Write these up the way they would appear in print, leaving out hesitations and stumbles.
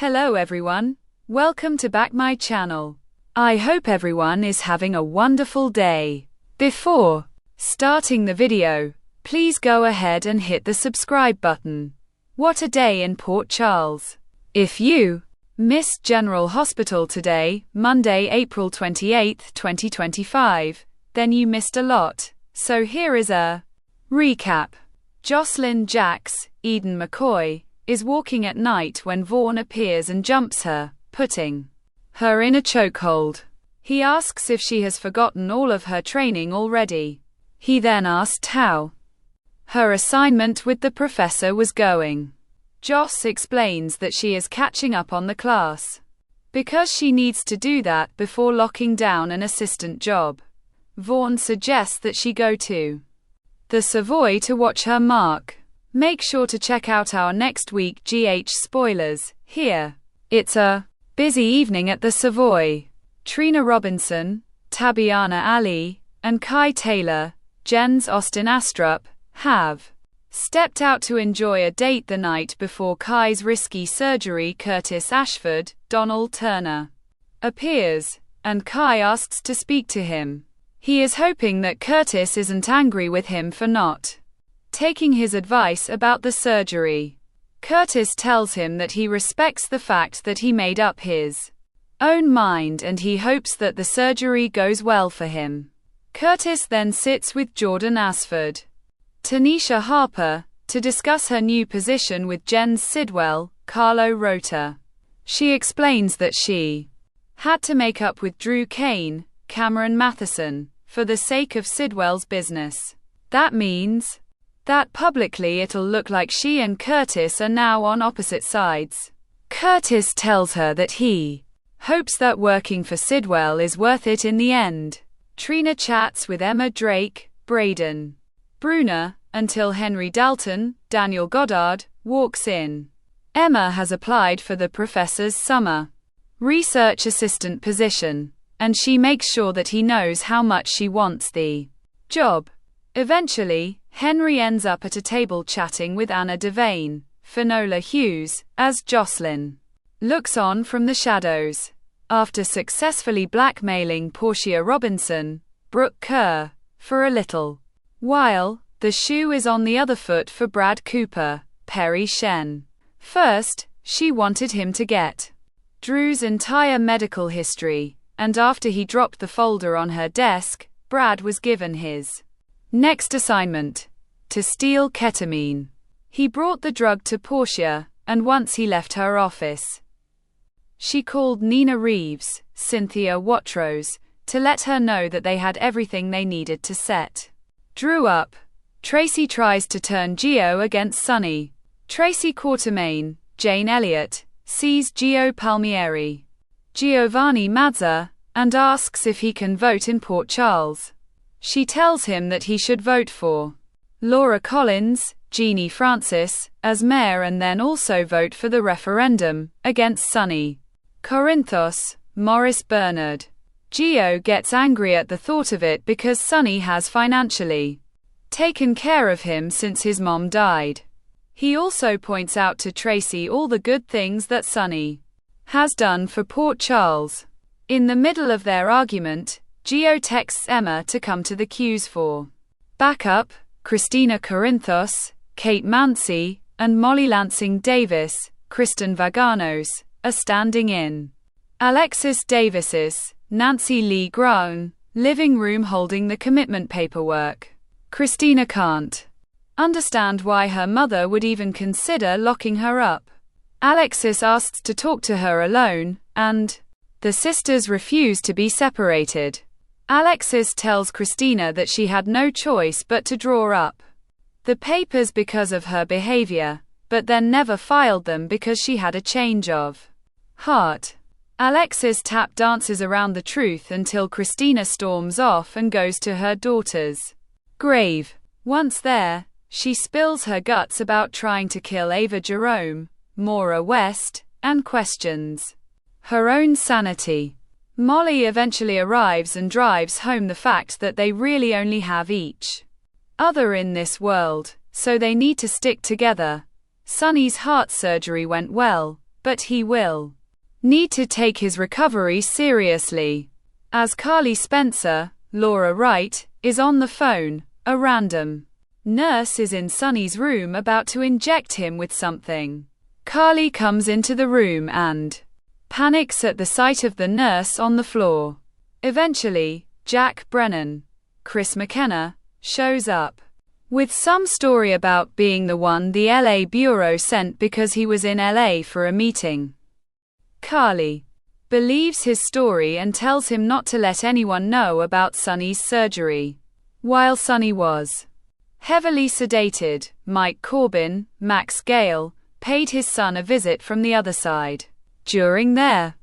Hello everyone, welcome to back my channel. I hope everyone is having a wonderful day. Before starting the video, please go ahead and hit the subscribe button. What a day in Port Charles. If you missed General Hospital today, Monday, April 28, 2025, then you missed a lot. So here is a recap. Jocelyn Jax, Eden McCoy, is walking at night when Vaughn appears and jumps her, putting her in a chokehold. He asks if she has forgotten all of her training already. He then asked how her assignment with the professor was going. Joss explains that she is catching up on the class because she needs to do that before locking down an assistant job. Vaughn suggests that she go to the Savoy to watch her mark. Make sure to check out our next week GH spoilers here. It's a busy evening at the Savoy. Trina Robinson, Tabiana Ali, and Kai Taylor, Jens Austin Astrup, have stepped out to enjoy a date the night before Kai's risky surgery. Curtis Ashford, Donald Turner, appears, and Kai asks to speak to him. He is hoping that Curtis isn't angry with him for not taking his advice about the surgery. Curtis tells him that he respects the fact that he made up his own mind and he hopes that the surgery goes well for him. Curtis then sits with Jordan Asford, Tanisha Harper, to discuss her new position with Jens Sidwell, Carlo Rota. She explains that she had to make up with Drew Kane, Cameron Matheson, for the sake of Sidwell's business. That means that publicly it'll look like she and Curtis are now on opposite sides. Curtis tells her that he hopes that working for Sidwell is worth it in the end. Trina chats with Emma Drake, Braden Bruner, until Henry Dalton, Daniel Goddard, walks in. Emma has applied for the professor's summer research assistant position, and she makes sure that he knows how much she wants the job. Eventually, Henry ends up at a table chatting with Anna Devane, Finola Hughes, as Jocelyn looks on from the shadows. After successfully blackmailing Portia Robinson, Brooke Kerr, for a little while, the shoe is on the other foot for Brad Cooper, Perry Shen. First, she wanted him to get Drew's entire medical history, and after he dropped the folder on her desk, Brad was given his next assignment: to steal ketamine. He brought the drug to Portia, and once he left her office, she called Nina Reeves, Cynthia Watrose, to let her know that they had everything they needed to set Drew up. Tracy tries to turn Gio against Sonny. Tracy Quartermaine, Jane Elliott, sees Gio Palmieri, Giovanni Mazza, and asks if he can vote in Port Charles. She tells him that he should vote for Laura Collins, Jeannie Francis, as mayor and then also vote for the referendum against Sonny Corinthos, Morris Bernard. Gio gets angry at the thought of it because Sonny has financially taken care of him since his mom died. He also points out to Tracy all the good things that Sonny has done for Port Charles. In the middle of their argument, Gio texts Emma to come to the queues for backup. Christina Corinthos, Kate Mancy, and Molly Lansing Davis, Kristen Vaganos, are standing in Alexis Davis's, Nancy Lee Grown, living room holding the commitment paperwork. Christina can't understand why her mother would even consider locking her up. Alexis asks to talk to her alone, and the sisters refuse to be separated. Alexis tells Christina that she had no choice but to draw up the papers because of her behavior, but then never filed them because she had a change of heart. Alexis tap dances around the truth until Christina storms off and goes to her daughter's grave. Once there, she spills her guts about trying to kill Ava Jerome, Maura West, and questions her own sanity. Molly eventually arrives and drives home the fact that they really only have each other in this world, so they need to stick together. Sonny's heart surgery went well, but he will need to take his recovery seriously. As Carly Spencer, Laura Wright, is on the phone, a random nurse is in Sonny's room about to inject him with something. Carly comes into the room and panics at the sight of the nurse on the floor. Eventually, Jack Brennan, Chris McKenna, shows up with some story about being the one the LA Bureau sent because he was in LA for a meeting. Carly believes his story and tells him not to let anyone know about Sonny's surgery. While Sonny was heavily sedated, Mike Corbin, Max Gale, paid his son a visit from the other side. During their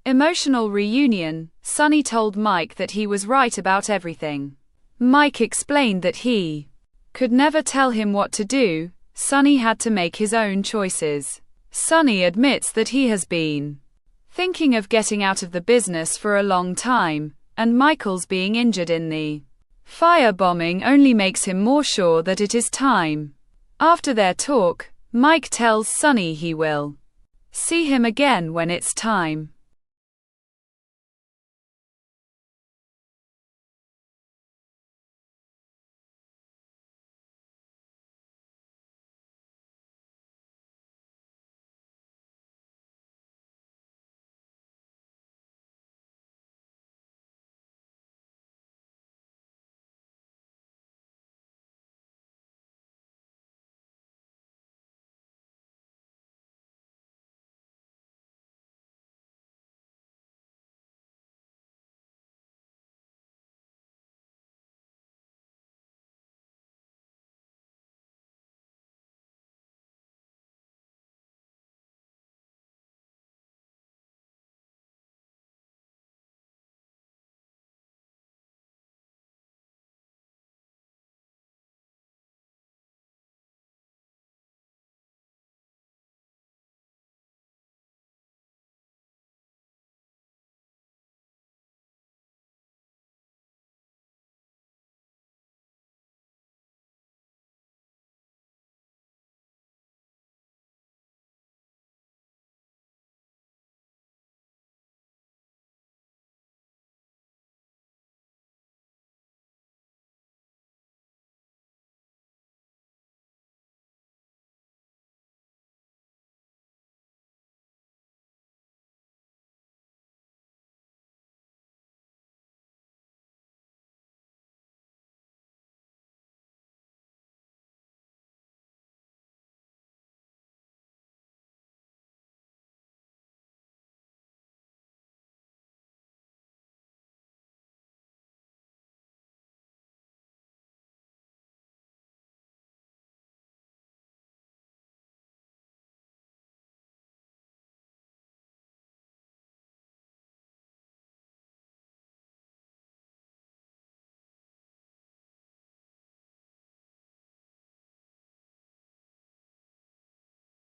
emotional reunion, Sonny told Mike that he was right about everything. Mike explained that he could never tell him what to do, Sonny had to make his own choices. Sonny admits that he has been thinking of getting out of the business for a long time, and Michael's being injured in the firebombing only makes him more sure that it is time. After their talk, Mike tells Sonny he will see him again when it's time.